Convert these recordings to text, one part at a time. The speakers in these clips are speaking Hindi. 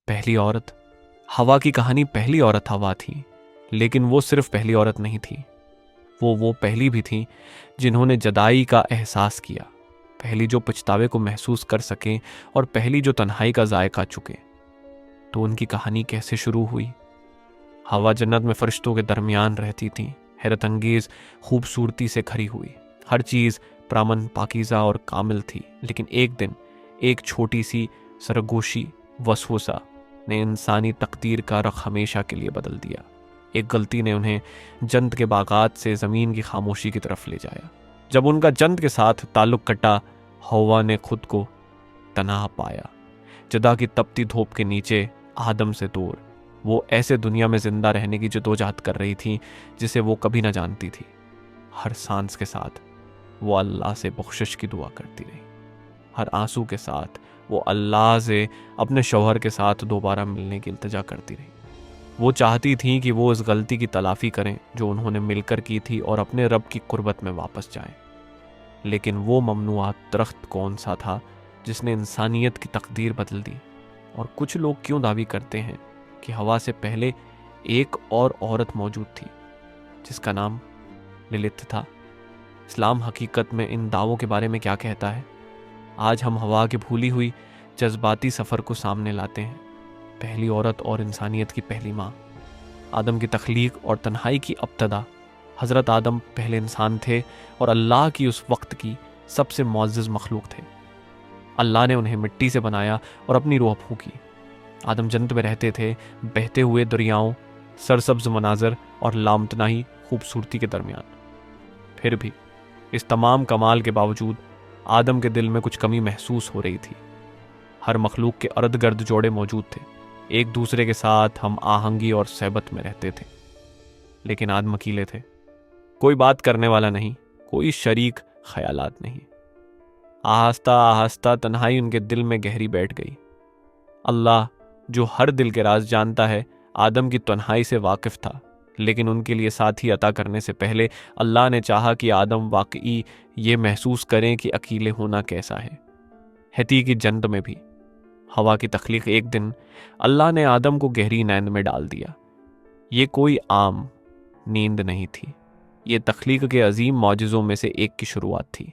पहली औरत। हवा की कहानी पहली औरत हवा थी, लेकिन वो सिर्फ पहली औरत नहीं थी, वो पहली भी थी जिन्होंने जुदाई का एहसास किया, पहली जो पछतावे को महसूस कर सके और पहली जो तन्हाई का जायका चुके। तो उनकी कहानी कैसे शुरू हुई? हवा जन्नत में फरिश्तों के दरमियान रहती थी, हैरत अंगेज खूबसूरती से खरी हुई, हर चीज़ प्रामन पाकीज़ा और कामिल थी। लेकिन एक दिन एक छोटी सी सरगोशी वसवसा ने इंसानी तकदीर का रख हमेशा के लिए बदल दिया। एक गलती ने उन्हें जन्नत के बागात से ज़मीन की खामोशी की तरफ ले जाया। जब उनका जन्नत के साथ ताल्लुक़ कटा, हवा ने खुद को तनाह पाया, जुदा की तपती धूप के नीचे आदम से दूर। वो ऐसे दुनिया में जिंदा रहने की जदोजहद कर रही थी जिसे वो कभी ना जानती थी। हर सांस के साथ वो अल्लाह से बख्शिश की दुआ करती रही, हर आंसू के साथ वो अल्लाह से अपने शौहर के साथ दोबारा मिलने की इल्तिजा करती रही। वो चाहती थी कि वो इस गलती की तलाफ़ी करें जो उन्होंने मिलकर की थी और अपने रब की कुर्बत में वापस जाएं। लेकिन वो ममनुआत दरख्त कौन सा था जिसने इंसानियत की तकदीर बदल दी? और कुछ लोग क्यों दावी करते हैं कि हवा से पहले एक और औरत मौजूद थी जिसका नाम लिलित था? इस्लाम हकीकत में इन दावों के बारे में क्या कहता है? आज हम हवा की भूली हुई जज्बाती सफ़र को सामने लाते हैं। पहली औरत और इंसानियत की पहली माँ, आदम की तख्लीक और तन्हाई की अब्तदा। हज़रत आदम पहले इंसान थे और अल्लाह की उस वक्त की सबसे मुअज़्ज़ज़ मखलूक थे। अल्लाह ने उन्हें मिट्टी से बनाया और अपनी रूह फूंकी। आदम जन्नत में रहते थे, बहते हुए दरियाओं, सरसब्ज मनाजर और लामतनाही खूबसूरती के दरमियान। फिर भी इस तमाम कमाल के बावजूद आदम के दिल में कुछ कमी महसूस हो रही थी। हर मखलूक के अर्द गर्द जोड़े मौजूद थे, एक दूसरे के साथ हम आहंगी और सहबत में रहते थे। लेकिन आदम अकेले थे, कोई बात करने वाला नहीं, कोई शरीक ख्यालात नहीं। आहिस्ता आहिस्ता तन्हाई उनके दिल में गहरी बैठ गई। अल्लाह जो हर दिल के राज जानता है, आदम की तन्हाई से वाकिफ था, लेकिन उनके लिए साथी अता करने से पहले अल्लाह ने चाहा कि आदम वाकई ये महसूस करें कि अकेले होना कैसा है। हती की जन्नत में भी हवा की तख्लीक एक दिन अल्लाह ने आदम को गहरी नींद में डाल दिया। ये कोई आम नींद नहीं थी, ये तख्लीक के अजीम मौजज़ों में से एक की शुरुआत थी।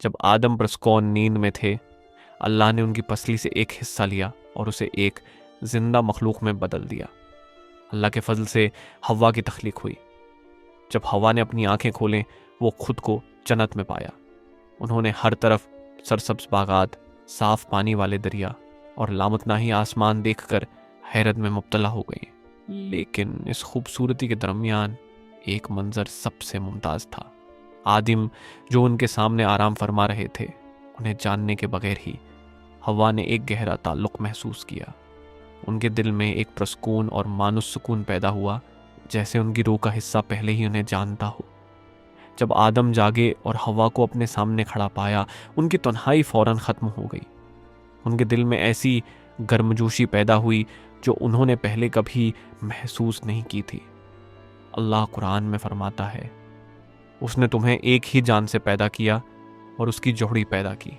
जब आदम प्रस्कौन नींद में थे, अल्लाह ने उनकी पसली से एक हिस्सा लिया और उसे एक जिंदा मखलूक में बदल दिया। अल्लाह के फजल से हवा की तख्लीक हुई। जब हवा ने अपनी आंखें खोलें, वो खुद को जन्नत में पाया। उन्होंने हर तरफ सरसब्ज बागात, साफ पानी वाले दरिया और लामतनाही आसमान देखकर हैरत में मुब्तला हो गई। लेकिन इस खूबसूरती के दरमियान एक मंजर सबसे मुमताज़ था। आदिम जो उनके सामने आराम फरमा रहे थे, उन्हें जानने के बगैर ही हवा ने एक गहरा ताल्लुक़ महसूस किया। उनके दिल में एक प्रसकून और मानुस सुकून पैदा हुआ, जैसे उनकी रूह का हिस्सा पहले ही उन्हें जानता हो। जब आदम जागे और हवा को अपने सामने खड़ा पाया, उनकी तन्हाई फौरन ख़त्म हो गई। उनके दिल में ऐसी गर्मजोशी पैदा हुई जो उन्होंने पहले कभी महसूस नहीं की थी। अल्लाह कुरान में फरमाता है, उसने तुम्हें एक ही जान से पैदा किया और उसकी जोड़ी पैदा की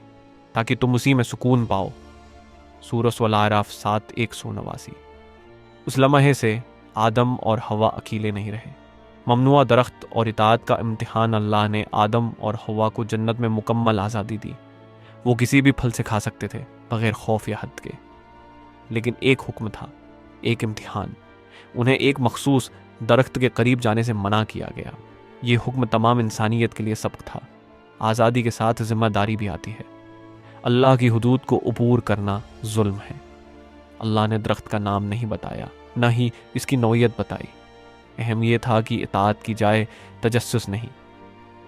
ताकि तुम उसी में सुकून पाओ। सूरह अल-आराफ 7:189। उस लम्हे से आदम और हवा अकेले नहीं रहे। ममनुआ दरख्त और इताअत का इम्तिहान अल्लाह ने आदम और हवा को जन्नत में मुकम्मल आज़ादी दी। वो किसी भी फल से खा सकते थे बग़ैर खौफ या हद के। लेकिन एक हुक्म था, एक इम्तिहान। उन्हें एक मखसूस दरख्त के करीब जाने से मना किया गया। ये हुक्म तमाम इंसानियत के लिए सबक था। आज़ादी के साथ जिम्मेदारी भी आती है। अल्लाह की हुदूद को अबूर करना जुल्म है। अल्लाह ने दरख्त का नाम नहीं बताया, न ही इसकी नौइयत बताई। अहम यह था कि इताअत की जाए, तजस्सुस नहीं।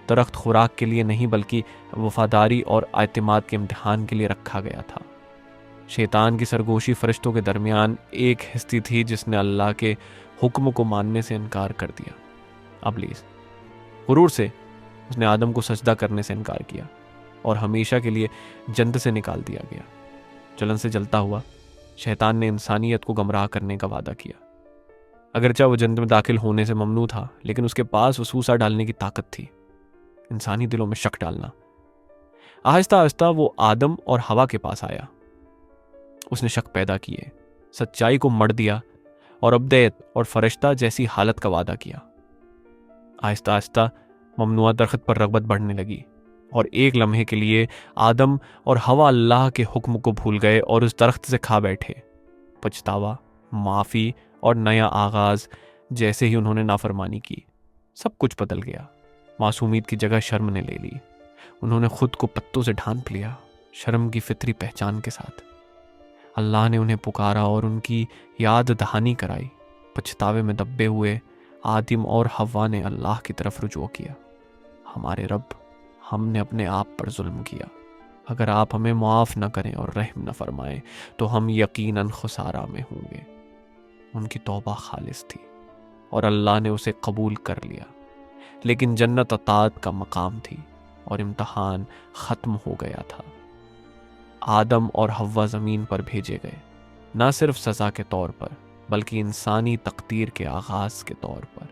दरख्त खुराक के लिए नहीं बल्कि वफादारी और एतमाद के इम्तिहान के लिए रखा गया था। शैतान की सरगोशी फरिश्तों के दरमियान एक हस्ती थी जिसने अल्लाह के हुक्म को मानने से इनकार कर दिया। इब्लीस गुरूर से उसने आदम को सजदा करने से इनकार किया और हमेशा के लिए जन्नत से निकाल दिया गया। जलन से जलता हुआ शैतान ने इंसानियत को गमराह करने का वादा किया। अगरचा वो जन्नत में दाखिल होने से ममनू था, लेकिन उसके पास वसूसा डालने की ताकत थी, इंसानी दिलों में शक डालना। आहिस्ता आहिस्ता वो आदम और हवा के पास आया। उसने शक पैदा किए, सच्चाई को मर दिया और अब्दैत और फरिश्ता जैसी हालत का वादा किया। आहिस्ता आहिस्ता ममनुआ दरख्त पर रगबत बढ़ने लगी और एक लम्हे के लिए आदम और हवा अल्लाह के हुक्म को भूल गए और उस दरख्त से खा बैठे। पछतावा, माफ़ी और नया आगाज जैसे ही उन्होंने नाफरमानी की, सब कुछ बदल गया। मासूमियत की जगह शर्म ने ले ली। उन्होंने खुद को पत्तों से ढांप लिया, शर्म की फितरी पहचान के साथ। अल्लाह ने उन्हें पुकारा और उनकी याद दहानी कराई। पछतावे में दबे हुए आदम और हव्वा ने अल्लाह की तरफ रुजू किया। हमारे रब, हमने अपने आप पर जुल्म किया। अगर आप हमें मुआफ़ न करें और रहम न फरमाएं तो हम यकीनन खुसारा में होंगे। उनकी तौबा खालिस थी और अल्लाह ने उसे कबूल कर लिया। लेकिन जन्नत अतात का मकाम थी और इम्तहान ख़त्म हो गया था। आदम और हव्वा ज़मीन पर भेजे गए, ना सिर्फ सज़ा के तौर पर बल्कि इंसानी तकदीर के आगाज़ के तौर पर।